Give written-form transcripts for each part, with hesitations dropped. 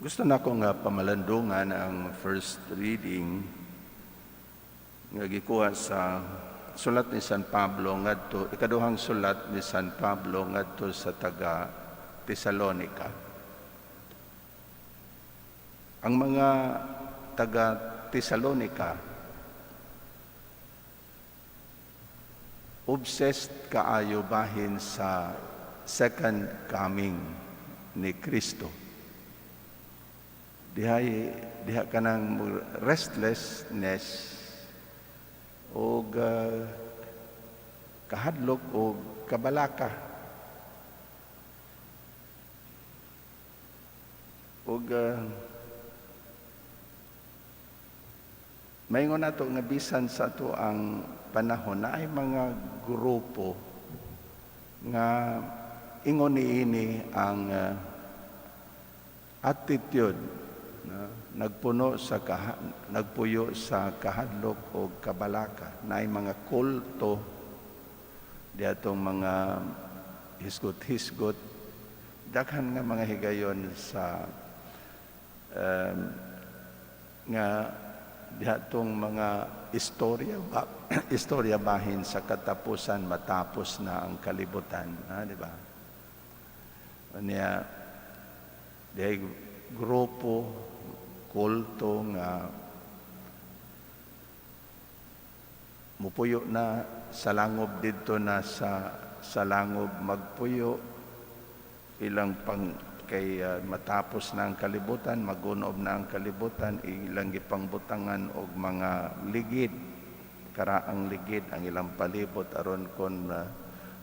Gusto na ko nga pamalandungan ang first reading nga gikuha sa sulat ni San Pablo ngadto ikaduhang sulat ni San Pablo ngadto sa taga Tesalonica. Ang mga taga Tesalonica obsessed kaayo bahin sa second coming ni Kristo. Diha kanang restlessness o kahadlok o kabalaka o maingon nato nga bisan sa to ang panahon na ay mga grupo nga ingon niini ang attitude na nagpuno sa nagpuyo sa kahadlok o kabalaka na ay mga kulto diatong mga hisgot-hisgot daghan nga mga higayon sa nga diatong mga istorya bahin sa katapusan matapos na ang kalibutan, di ba? Niya diay grupo kulto nga mupuyo na sa langob didto na sa langob magpuyo ilang pang kay matapos na ang kalibutan magunob na ang kalibutan ilang gipangbutangan og mga ligid karaang ligid ang ilang palibot aron kon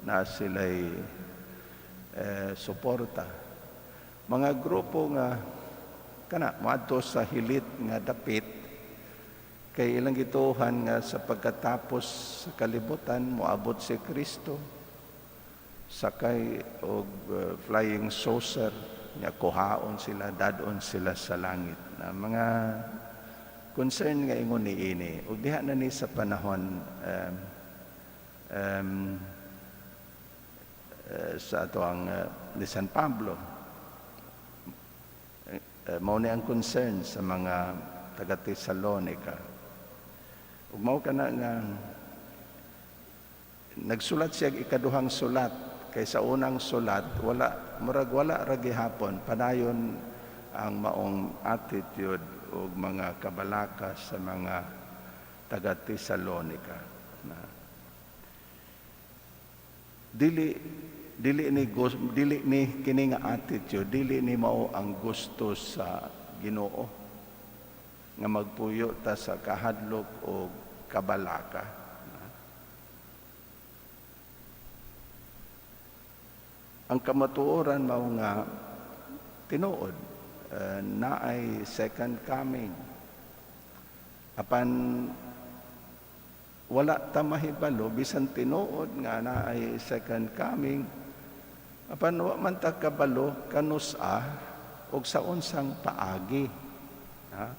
na sila'y suporta mga grupo nga kana moadto sa hilit nga dapit kay ilang gituhan nga sa pagkatapos sa kalibutan moabot si Kristo sakay og flying saucer nga kuhaon sila dadon sila sa langit na mga concern nga ingon niini ug diha na ni sa panahon sa ato ang ni San Pablo mao ni ang concern sa mga taga Tesalonica. Ug mao kana nga nagsulat siya ikaduhang sulat kay sa unang sulat wala ra gihapon padayon ang maong attitude ug mga kabalaka sa mga taga Tesalonica. Dili ni kini nga attitude dili ni mao ang gusto sa Ginoo nga magpuyo ta sa kahadlok o kabalaka. Ang kamatuoran mao nga tinuod na ay second coming. Apan wala ta mahibalo bisan tinuod nga na ay second coming. Apan wa man ta kabalo kanusa og sa unsang paagi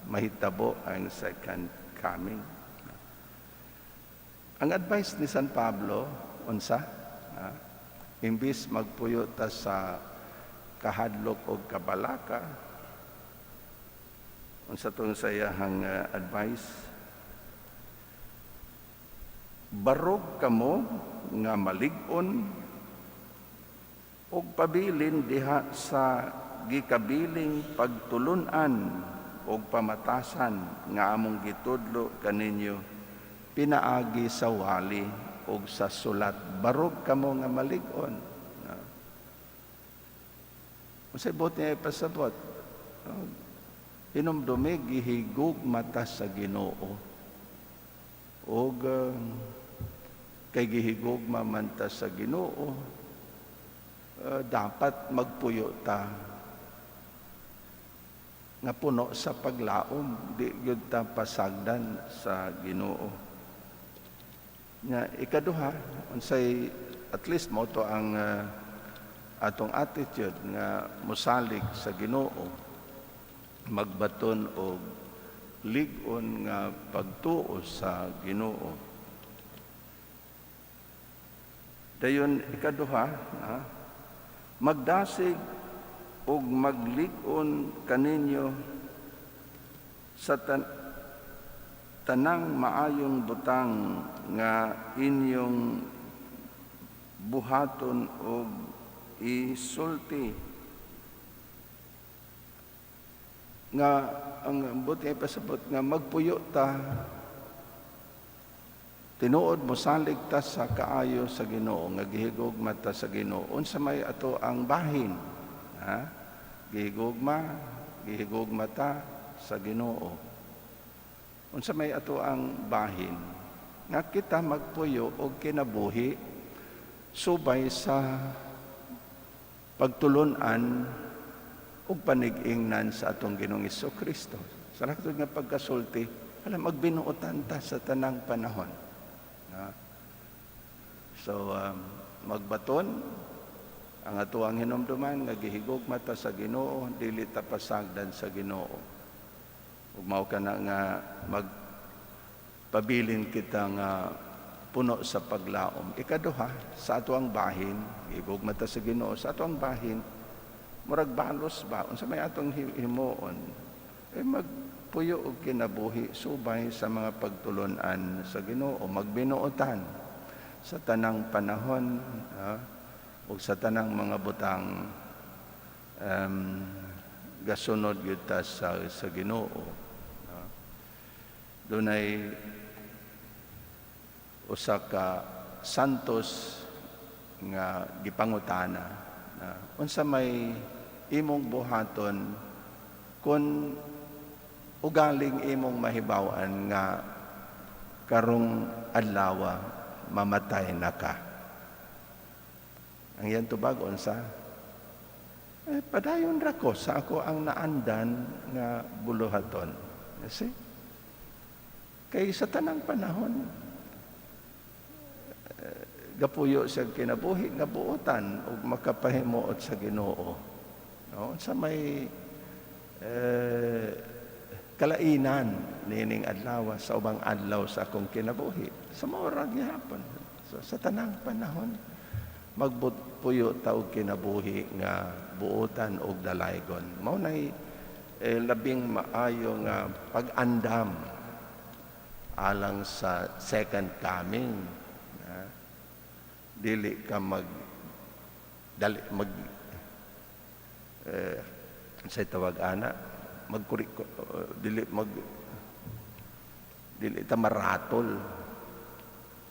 mahitabo ang second coming. Ang advice ni San Pablo unsa imbis magpuyo ta sa kahadlok o kabalaka unsa tong sayahang advice barog kamo nga malig-on og pabilin diha sa gikabiling pagtulunan og pamatasan nga among gitudlo kaninyo pinaagi sa wali og sa sulat barog kamo nga malig-on. Unsay buot niya ipasabot? Hinumdumi gihigug mata sa Ginoo og kay gihigug mamanta sa Ginoo dapat magpuyo ta nga puno sa paglaom di gyud ta pasagdan sa Ginoo. Nga ikaduha unsay at least mo to ang atong attitude nga mosalig sa Ginoo magbaton og lig-on nga pagtuo sa Ginoo. Dayon ikaduha magdasig ug maglig-on kaninyo sa tanang maayong butang nga inyong buhaton ug isulti nga ang buti ay pasabot nga magpuyo ta tinuod mo salig ta sa kaayo sa Ginoo nga gihigugma ta sa Ginoo unsa may ato ang bahin ha gihigugma ta sa Ginoo unsa may ato ang bahin nga kita magpuyo og kinabuhi subay sa pagtulon-an ug panig-ingnan sa atong Ginoong Kristo sa laktod nga pagkasulti alam magbinuotan ta sa tanang panahon. So, magbaton ang atuang hinumduman nga gihigugma ta sa Ginoo dili ta pasagdan sa Ginoo ug mao kana nga magpabilin kita nga puno sa paglaom. Ikaduha sa atuang bahin gihigugma ta sa Ginoo sa atuang bahin murag balos ba unsa may atong himuon magpuyo og kinabuhi subay sa mga pagtulon-an sa Ginoo magbinuotan sa tanang panahon ug sa tanang mga butang gasunod gyud ta sa Ginoo. Dunay usa ka santos nga gipangutana unsa may imong buhaton kun ugaling imong mahibaw-an nga karong adlaw mamatay na ka. Ang yan tubag unsa? Padayon ra ko sa ako ang naandan nga buluhaton. See? Kay sa tanang panahon gapuyo sa kinabuhi nga buotan ug makapahimuot sa Ginoo. No? Sa may kalainan nining adlaw sa ubang adlaw sa akong kinabuhi sa maura gihapon. So sa tanang panahon magpuyo ta og kinabuhi nga buotan og dalaygon. Mao nay labing maayo nga pag-andam alang sa second coming. Dili ka sa tawag ana dili ta maratol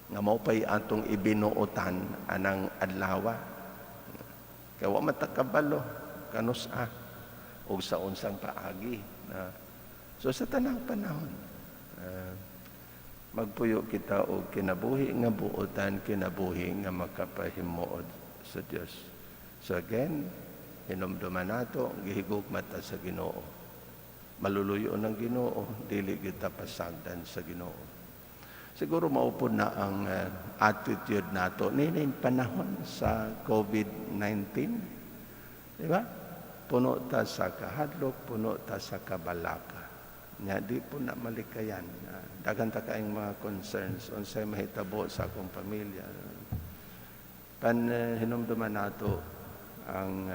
nga mao pay atong ibinuotan anang adlaw kay wa matakabalo kanusa og sa unsang paagi so sa tanang panahon magpuyo kita og kinabuhi nga buotan kinabuhi nga makapahimuod sa Dios. So again, hinumduman nato gihigugma ta sa Ginoo. Maluluyo ng Ginoo dili kita pasagdan sa Ginoo. Siguro maupod na ang attitude nato nining panahon sa COVID-19. Di ba? Puno ta sa kahadlok, puno ta sa kabalaka. Nya di po na malikayan. Dagan ta kaayong mga concerns unsay mahitabo sa akong pamilya. Hinumduman nato ang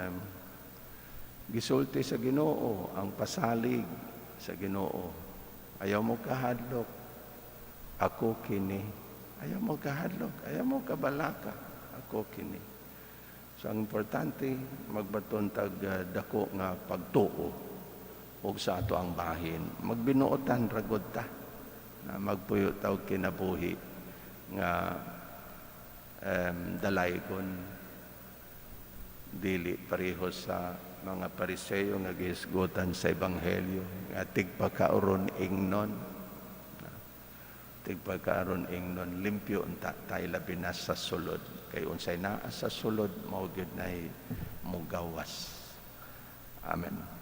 gisulti sa Ginoo, ang pasalig sa Ginoo. Ayaw mo kahadlok, ako kini. Ayaw mo kahadlok, ayaw mo kabalaka, ako kini. So ang importante magbaton tag dako nga pagtuo og sa ato ang bahin magbinuotan ragod ta na magpuyo ta og kinabuhi nga dalaygon dili pareho sa mga Pariseo nga gihisgotan sa ebanghelyo nga tigpakaaron ingnon limpyo unta tay labi na sa sulod kay unsay naa sa sulod mao gyud nay mugawas. Amen.